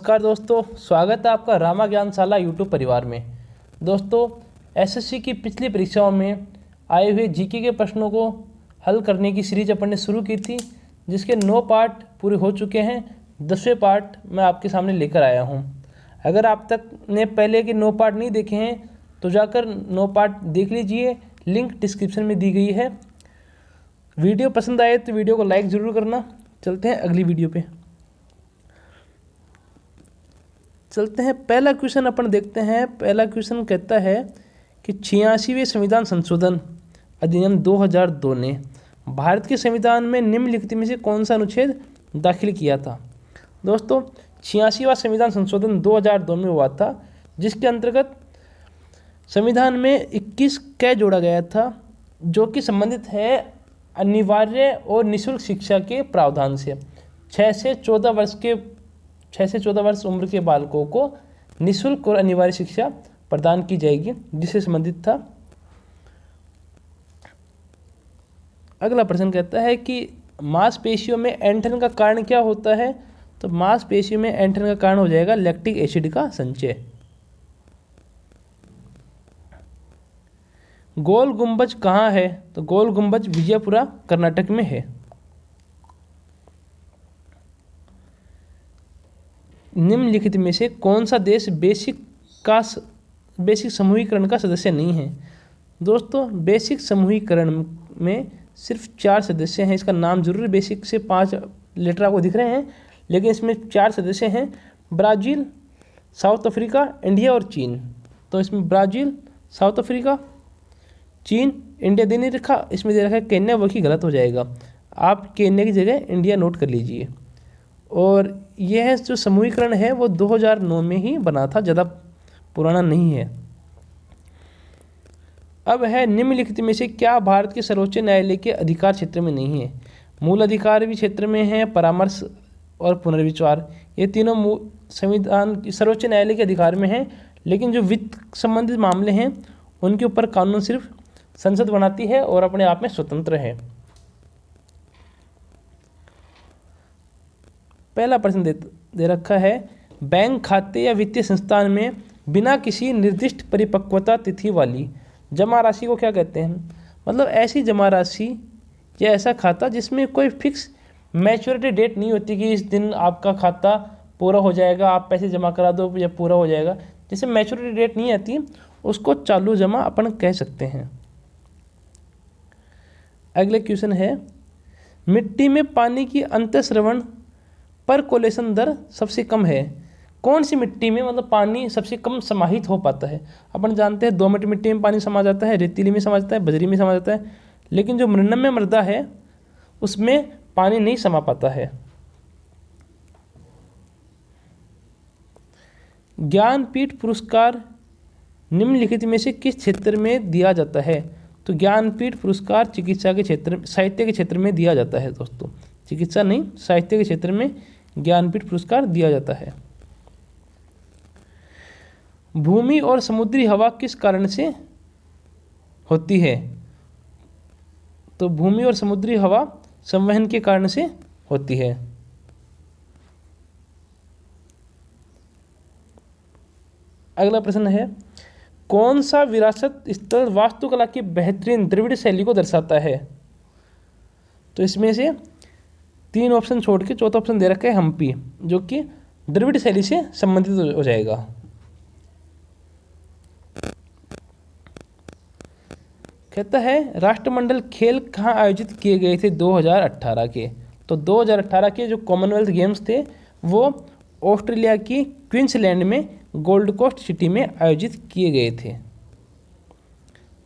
नमस्कार दोस्तों, स्वागत है आपका रामा ज्ञानशाला यूट्यूब परिवार में। दोस्तों, एसएससी की पिछली परीक्षाओं में आए हुए जीके के प्रश्नों को हल करने की सीरीज अपन ने शुरू की थी, जिसके 9 पार्ट पूरे हो चुके हैं। 10वें पार्ट मैं आपके सामने लेकर आया हूं। अगर आप तक ने पहले के 9 पार्ट नहीं देखे हैं तो जाकर 9 पार्ट देख लीजिए, लिंक डिस्क्रिप्शन में दी गई है। वीडियो पसंद आए तो वीडियो को लाइक ज़रूर करना। चलते हैं अगली वीडियो पे। चलते हैं, पहला क्वेश्चन अपन देखते हैं। पहला क्वेश्चन कहता है कि 86वें संविधान संशोधन अधिनियम 2002 ने भारत के संविधान में निम्नलिखित में से कौन सा अनुच्छेद दाखिल किया था। दोस्तों, 86वां संविधान संशोधन 2002 में हुआ था, जिसके अंतर्गत संविधान में 21 क जोड़ा गया था, जो कि संबंधित है अनिवार्य और निःशुल्क शिक्षा के प्रावधान से। 6 से 14 वर्ष उम्र के बालकों को निःशुल्क और अनिवार्य शिक्षा प्रदान की जाएगी, जिससे संबंधित था। अगला प्रश्न कहता है कि मांसपेशियों में ऐंठन का कारण क्या होता है। तो मांसपेशियों में ऐंठन का कारण हो जाएगा लैक्टिक एसिड का संचय। गोल गुंबज कहाँ है। तो गोल गुंबज विजयपुरा कर्नाटक में है। निम्नलिखित में से कौन सा देश बेसिक समूहीकरण का सदस्य नहीं है। दोस्तों, बेसिक समूहीकरण में सिर्फ 4 सदस्य हैं। इसका नाम जरूर बेसिक से 5 लेटर आपको दिख रहे हैं, लेकिन इसमें 4 सदस्य हैं: ब्राज़ील, साउथ अफ्रीका, इंडिया और चीन। तो इसमें ब्राज़ील, साउथ अफ्रीका, चीन, इंडिया दे नहीं रखा, इसमें दे रखा है केन्या, वो कि गलत हो जाएगा। आप केन्या की जगह इंडिया नोट कर लीजिए। और यह जो समूहीकरण है वो 2009 में ही बना था, ज़्यादा पुराना नहीं है। अब है निम्नलिखित में से क्या भारत के सर्वोच्च न्यायालय के अधिकार क्षेत्र में नहीं है। मूल अधिकार भी क्षेत्र में है, परामर्श और पुनर्विचार, ये तीनों संविधान सर्वोच्च न्यायालय के अधिकार में हैं, लेकिन जो वित्त संबंधित मामले हैं उनके ऊपर कानून सिर्फ संसद बनाती है और अपने आप में स्वतंत्र है। पहला प्रश्न दे रखा है, बैंक खाते या वित्तीय संस्थान में बिना किसी निर्दिष्ट परिपक्वता तिथि वाली जमा राशि को क्या कहते हैं। मतलब ऐसी जमा राशि या ऐसा खाता जिसमें कोई फिक्स मैच्योरिटी डेट नहीं होती कि इस दिन आपका खाता पूरा हो जाएगा, आप पैसे जमा करा दो या पूरा हो जाएगा। जिसमें मैच्योरिटी डेट नहीं आती उसको चालू जमा अपन कह सकते हैं। अगले क्वेश्चन है, मिट्टी में पानी की अंतःस्रवण परकोलेशन दर सबसे कम है। कौन सी मिट्टी में मतलब पानी सबसे कम समाहित हो पाता है। अपन जानते हैं दोमट मिट्टी में पानी समा जाता है, रेतीली में समा जाता है, बजरी में समा जाता है, लेकिन जो मृण्मय मृदा है उसमें पानी नहीं समा पाता है। ज्ञानपीठ पुरस्कार निम्नलिखित में से किस क्षेत्र में दिया जाता है। तो ज्ञानपीठ पुरस्कार चिकित्सा के क्षेत्र, साहित्य के क्षेत्र में दिया जाता है। दोस्तों, चिकित्सा नहीं, साहित्य के क्षेत्र में ज्ञानपीठ पुरस्कार दिया जाता है। भूमि और समुद्री हवा किस कारण से होती है। तो भूमि और समुद्री हवा संवहन के कारण से होती है। अगला प्रश्न है, कौन सा विरासत स्थल वास्तुकला की बेहतरीन द्रविड़ शैली को दर्शाता है। तो इसमें से 3 ऑप्शन छोड़ के चौथा ऑप्शन दे रखा है हम्पी, जो कि द्रविड़ शैली से संबंधित हो जाएगा। कहता है, राष्ट्रमंडल खेल कहाँ आयोजित किए गए थे 2018 के। तो 2018 के जो कॉमनवेल्थ गेम्स थे वो ऑस्ट्रेलिया की क्वींसलैंड में गोल्ड कोस्ट सिटी में आयोजित किए गए थे।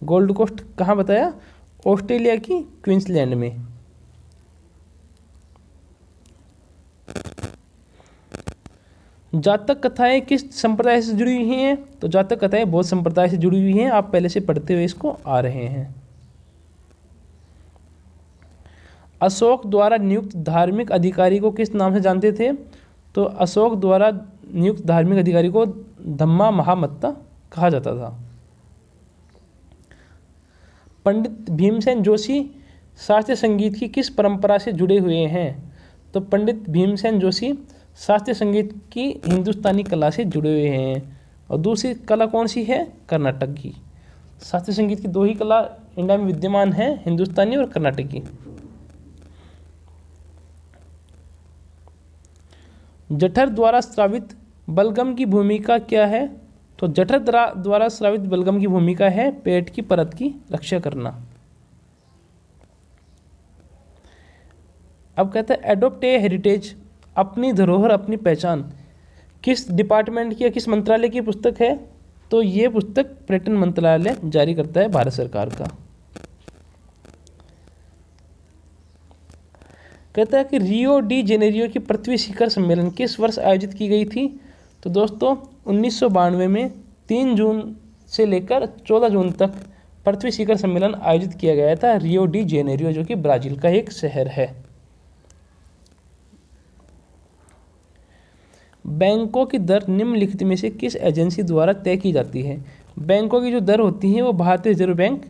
गोल्ड कोस्ट कहाँ बताया, ऑस्ट्रेलिया की क्वींसलैंड में। जातक कथाएं किस संप्रदाय से जुड़ी हुई हैं। तो जातक कथाएं बौद्ध संप्रदाय से जुड़ी हुई हैं, आप पहले से पढ़ते हुए इसको आ रहे हैं। अशोक द्वारा नियुक्त धार्मिक अधिकारी को किस नाम से जानते थे। तो अशोक द्वारा नियुक्त धार्मिक अधिकारी को धम्मा महामत्ता कहा जाता था। पंडित भीमसेन जोशी शास्त्रीय संगीत की किस परंपरा से जुड़े हुए हैं। तो पंडित भीमसेन जोशी शास्त्रीय संगीत की हिंदुस्तानी कला से जुड़े हुए हैं। और दूसरी कला कौन सी है? कर्नाटक की। शास्त्रीय संगीत की दो ही कला इंडिया में विद्यमान है, हिंदुस्तानी और कर्नाटकी। जठर द्वारा स्रावित बलगम की भूमिका क्या है? तो जठर द्वारा स्रावित बलगम की भूमिका है पेट की परत की रक्षा करना। अब कहते हैं एडोप्ट ए हेरिटेज, अपनी धरोहर अपनी पहचान, किस डिपार्टमेंट की या किस मंत्रालय की पुस्तक है? तो ये पुस्तक पर्यटन मंत्रालय जारी करता है, भारत सरकार का। कहता है कि रियो डी जेनेरियो की पृथ्वी शिखर सम्मेलन किस वर्ष आयोजित की गई थी? तो दोस्तों 1992 में 3 जून से लेकर 14 जून तक पृथ्वी शिखर सम्मेलन आयोजित किया गया था, रियो डी जेनेरियो, जो कि ब्राजील का एक शहर है। बैंकों की दर निम्नलिखित में से किस एजेंसी द्वारा तय की जाती है? बैंकों की जो दर होती है वो भारतीय रिजर्व बैंक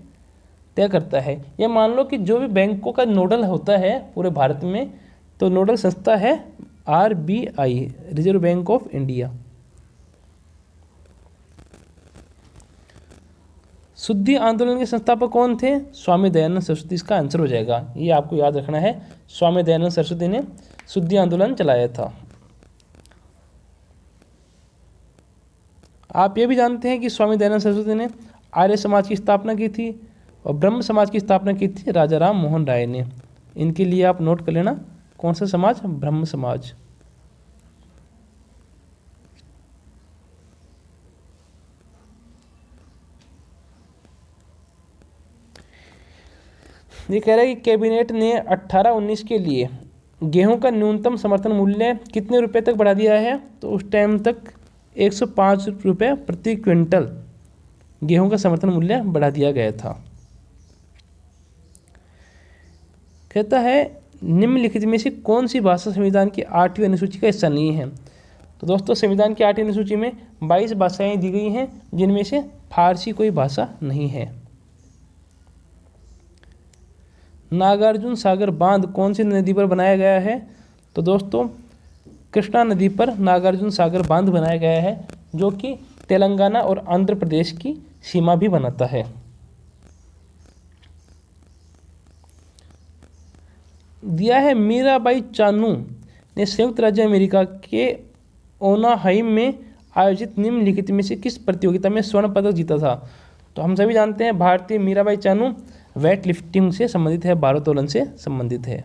तय करता है। या मान लो कि जो भी बैंकों का नोडल होता है पूरे भारत में, तो नोडल संस्था है RBI, reserve bank of India. शुद्धि आंदोलन के संस्थापक कौन थे? स्वामी दयानंद सरस्वती। इसका आंसर हो जाएगा, ये आपको याद रखना है, स्वामी दयानंद सरस्वती ने शुद्धि आंदोलन चलाया था। आप ये भी जानते हैं कि स्वामी दयानंद सरस्वती ने आर्य समाज की स्थापना की थी और ब्रह्म समाज की स्थापना की थी राजा राम मोहन राय ने। इनके लिए आप नोट कर लेना, कौन सा समाज? ब्रह्म समाज। ये कह रहा है कि कैबिनेट ने 18-19 के लिए गेहूं का न्यूनतम समर्थन मूल्य कितने रुपए तक बढ़ा दिया है? तो उस टाइम तक 105 रुपये प्रति क्विंटल गेहूं का समर्थन मूल्य बढ़ा दिया गया था। कहता है निम्नलिखित में से कौन सी भाषा संविधान की 8वीं अनुसूची का हिस्सा नहीं है? तो दोस्तों संविधान की 8वीं अनुसूची में 22 भाषाएं दी गई हैं, जिनमें से फारसी कोई भाषा नहीं है। नागार्जुन सागर बांध कौन सी नदी पर बनाया गया है? तो दोस्तों कृष्णा नदी पर नागार्जुन सागर बांध बनाया गया है, जो कि तेलंगाना और आंध्र प्रदेश की सीमा भी बनाता है। दिया है मीराबाई चानू ने संयुक्त राज्य अमेरिका के ओनाहाइम में आयोजित निम्नलिखित में से किस प्रतियोगिता में स्वर्ण पदक जीता था? तो हम सभी जानते हैं भारतीय मीराबाई चानू वेट लिफ्टिंग से संबंधित है, भारोत्तोलन से संबंधित है।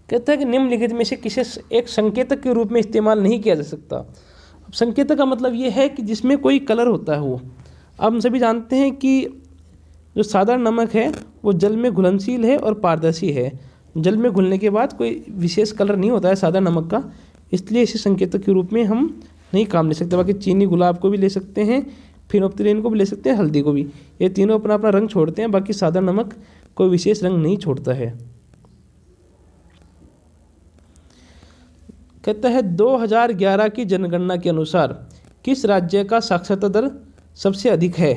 कहता है कि निम्नलिखित में से किसे एक संकेतक के रूप में इस्तेमाल नहीं किया जा सकता? अब संकेतक का मतलब ये है कि जिसमें कोई कलर होता है वो। अब हम सभी जानते हैं कि जो साधारण नमक है वो जल में घुलनशील है और पारदर्शी है। जल में घुलने के बाद कोई विशेष कलर नहीं होता है साधारण नमक का, इसलिए इसे संकेतक के रूप में हम नहीं काम ले सकते। बाकी चीनी गुलाब को भी ले सकते हैं, फिनोप्थिलीन को भी ले सकते हैं, हल्दी को भी। ये तीनों अपना अपना रंग छोड़ते हैं, बाकी साधारण नमक कोई विशेष रंग नहीं छोड़ता है। कहता है 2011 की जनगणना के अनुसार किस राज्य का साक्षरता दर सबसे अधिक है?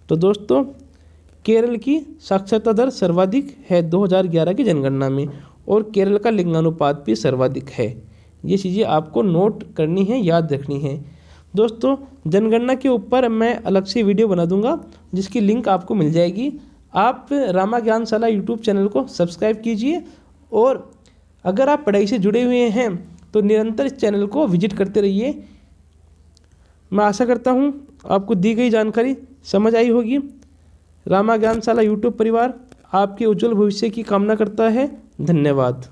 तो दोस्तों केरल की साक्षरता दर सर्वाधिक है 2011 की जनगणना में, और केरल का लिंगानुपात भी सर्वाधिक है। ये चीज़ें आपको नोट करनी है, याद रखनी है। दोस्तों जनगणना के ऊपर मैं अलग से वीडियो बना दूंगा, जिसकी लिंक आपको मिल जाएगी। आप रामा ज्ञानशाला यूट्यूब चैनल को सब्सक्राइब कीजिए, और अगर आप पढ़ाई से जुड़े हुए हैं तो निरंतर इस चैनल को विजिट करते रहिए। मैं आशा करता हूँ आपको दी गई जानकारी समझ आई होगी। रामा ज्ञानशाला यूट्यूब परिवार आपके उज्जवल भविष्य की कामना करता है। धन्यवाद।